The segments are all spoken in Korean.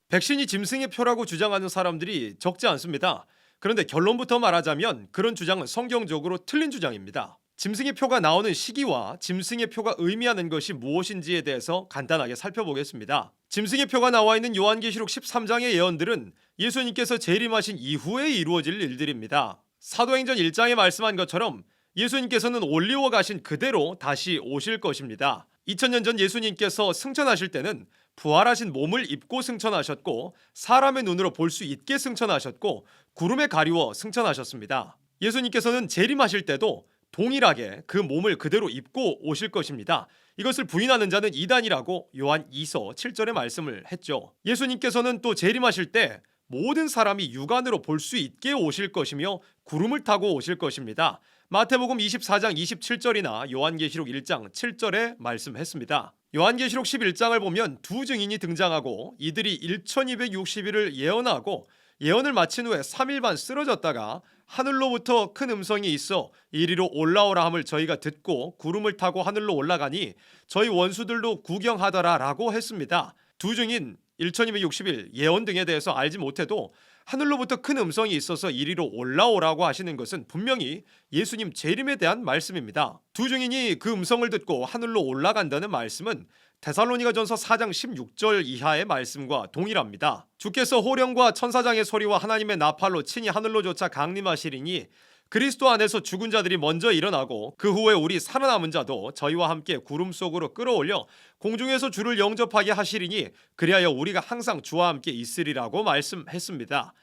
백신이 짐승의 표라고 주장하는 사람들이 적지 않습니다. 그런데 결론부터 말하자면 그런 주장은 성경적으로 틀린 주장입니다. 짐승의 표가 나오는 시기와 짐승의 표가 의미하는 것이 무엇인지에 대해서 간단하게 살펴보겠습니다. 짐승의 표가 나와 있는 요한계시록 13장의 예언들은 예수님께서 재림하신 이후에 이루어질 일들입니다. 사도행전 1장에 말씀한 것처럼 예수님께서는 올리워 가신 그대로 다시 오실 것입니다. 2000년 전 예수님께서 승천하실 때는 부활하신 몸을 입고 승천하셨고 사람의 눈으로 볼 수 있게 승천하셨고 구름에 가리워 승천하셨습니다. 예수님께서는 재림하실 때도 동일하게 그 몸을 그대로 입고 오실 것입니다. 이것을 부인하는 자는 이단이라고 요한 2서 7절에 말씀을 했죠. 예수님께서는 또 재림하실 때 모든 사람이 육안으로 볼 수 있게 오실 것이며 구름을 타고 오실 것입니다. 마태복음 24장 27절이나 요한계시록 1장 7절에 말씀했습니다. 요한계시록 11장을 보면 두 증인이 등장하고 이들이 1260일을 예언하고 예언을 마친 후에 3일 반 쓰러졌다가 하늘로부터 큰 음성이 있어 이리로 올라오라 함을 저희가 듣고 구름을 타고 하늘로 올라가니 저희 원수들도 구경하더라 라고 했습니다. 두 증인 1260일 예언 등에 대해서 알지 못해도 하늘로부터 큰 음성이 있어서 이리로 올라오라고 하시는 것은 분명히 예수님 재림에 대한 말씀입니다. 두 증인이 그 음성을 듣고 하늘로 올라간다는 말씀은 데살로니가전서 4장 16절 이하의 말씀과 동일합니다. 주께서 호령과 천사장의 소리와 하나님의 나팔로 친히 하늘로 쫓아 강림하시리니 그리스도 안에서 죽은 자들이 먼저 일어나고 그 후에 우리 살아남은 자도 저희와 함께 구름 속으로 끌어올려 공중에서 주를 영접하게 하시리니 그리하여 우리가 항상 주와 함께 있으리라고 말씀했습니다.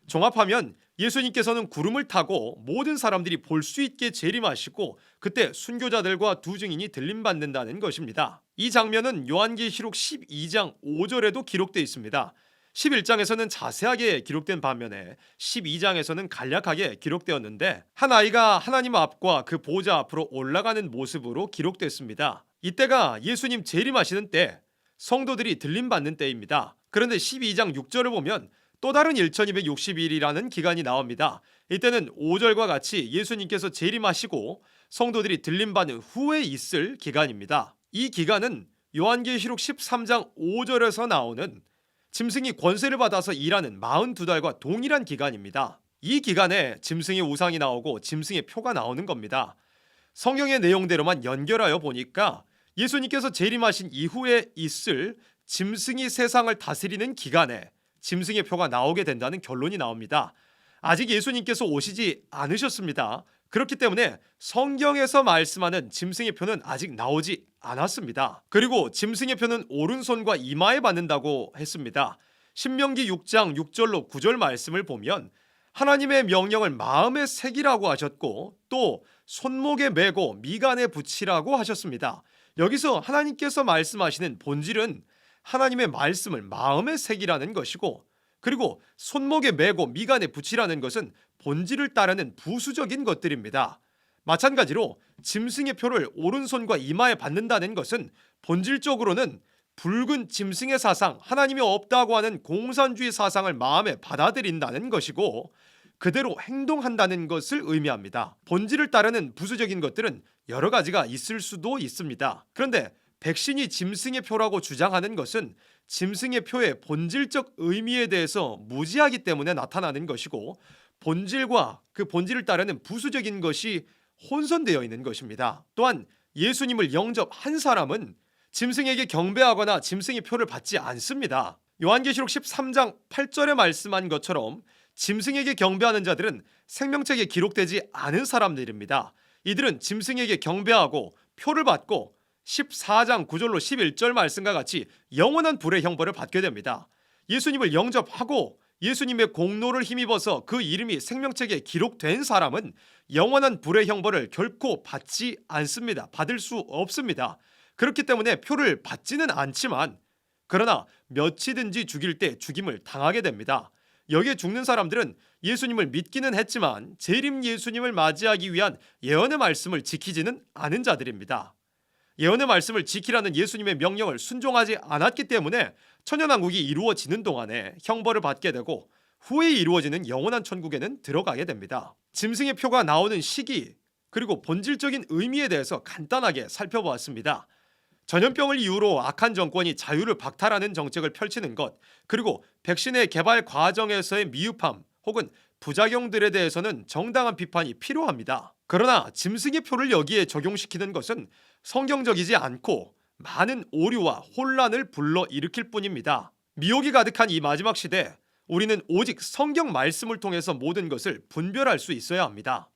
종합하면 예수님께서는 구름을 타고 모든 사람들이 볼 수 있게 재림하시고 그때 순교자들과 두 증인이 들림받는다는 것입니다. 이 장면은 요한계시록 12장 5절에도 기록되어 있습니다. 11장에서는 자세하게 기록된 반면에 12장에서는 간략하게 기록되었는데 한 아이가 하나님 앞과 그 보좌 앞으로 올라가는 모습으로 기록됐습니다. 이때가 예수님 재림하시는 때, 성도들이 들림받는 때입니다. 그런데 12장 6절을 보면 또 다른 1260일이라는 기간이 나옵니다. 이때는 5절과 같이 예수님께서 재림하시고 성도들이 들림받는 후에 있을 기간입니다. 이 기간은 요한계시록 13장 5절에서 나오는 짐승이 권세를 받아서 일하는 42달과 동일한 기간입니다. 이 기간에 짐승의 우상이 나오고 짐승의 표가 나오는 겁니다. 성경의 내용대로만 연결하여 보니까 예수님께서 재림하신 이후에 있을 짐승이 세상을 다스리는 기간에 짐승의 표가 나오게 된다는 결론이 나옵니다. 아직 예수님께서 오시지 않으셨습니다. 그렇기 때문에 성경에서 말씀하는 짐승의 표는 아직 나오지 않았습니다. 그리고 짐승의 표는 오른손과 이마에 받는다고 했습니다. 신명기 6장 6절로 9절 말씀을 보면 하나님의 명령을 마음에 새기라고 하셨고 또 손목에 메고 미간에 붙이라고 하셨습니다. 여기서 하나님께서 말씀하시는 본질은 하나님의 말씀을 마음에 새기라는 것이고 그리고 손목에 메고 미간에 붙이라는 것은 본질을 따르는 부수적인 것들입니다. 마찬가지로 짐승의 표를 오른손과 이마에 받는다는 것은 본질적으로는 붉은 짐승의 사상, 하나님이 없다고 하는 공산주의 사상을 마음에 받아들인다는 것이고 그대로 행동한다는 것을 의미합니다. 본질을 따르는 부수적인 것들은 여러 가지가 있을 수도 있습니다. 그런데 백신이 짐승의 표라고 주장하는 것은 짐승의 표의 본질적 의미에 대해서 무지하기 때문에 나타나는 것이고 본질과 그 본질을 따르는 부수적인 것이 혼선되어 있는 것입니다. 또한 예수님을 영접한 사람은 짐승에게 경배하거나 짐승의 표를 받지 않습니다. 요한계시록 13장 8절에 말씀한 것처럼 짐승에게 경배하는 자들은 생명책에 기록되지 않은 사람들입니다. 이들은 짐승에게 경배하고 표를 받고 14장 9절로 11절 말씀과 같이 영원한 불의 형벌을 받게 됩니다. 예수님을 영접하고 예수님의 공로를 힘입어서 그 이름이 생명책에 기록된 사람은 영원한 불의 형벌을 결코 받지 않습니다. 받을 수 없습니다. 그렇기 때문에 표를 받지는 않지만 그러나 몇이든지 죽일 때 죽임을 당하게 됩니다. 여기에 죽는 사람들은 예수님을 믿기는 했지만 재림 예수님을 맞이하기 위한 예언의 말씀을 지키지는 않은 자들입니다. 예언의 말씀을 지키라는 예수님의 명령을 순종하지 않았기 때문에 천연왕국이 이루어지는 동안에 형벌을 받게 되고 후에 이루어지는 영원한 천국에는 들어가게 됩니다. 짐승의 표가 나오는 시기 그리고 본질적인 의미에 대해서 간단하게 살펴보았습니다. 전염병을 이유로 악한 정권이 자유를 박탈하는 정책을 펼치는 것, 그리고 백신의 개발 과정에서의 미흡함 혹은 부작용들에 대해서는 정당한 비판이 필요합니다. 그러나 짐승의 표를 여기에 적용시키는 것은 성경적이지 않고 많은 오류와 혼란을 불러일으킬 뿐입니다. 미혹이 가득한 이 마지막 시대, 우리는 오직 성경 말씀을 통해서 모든 것을 분별할 수 있어야 합니다.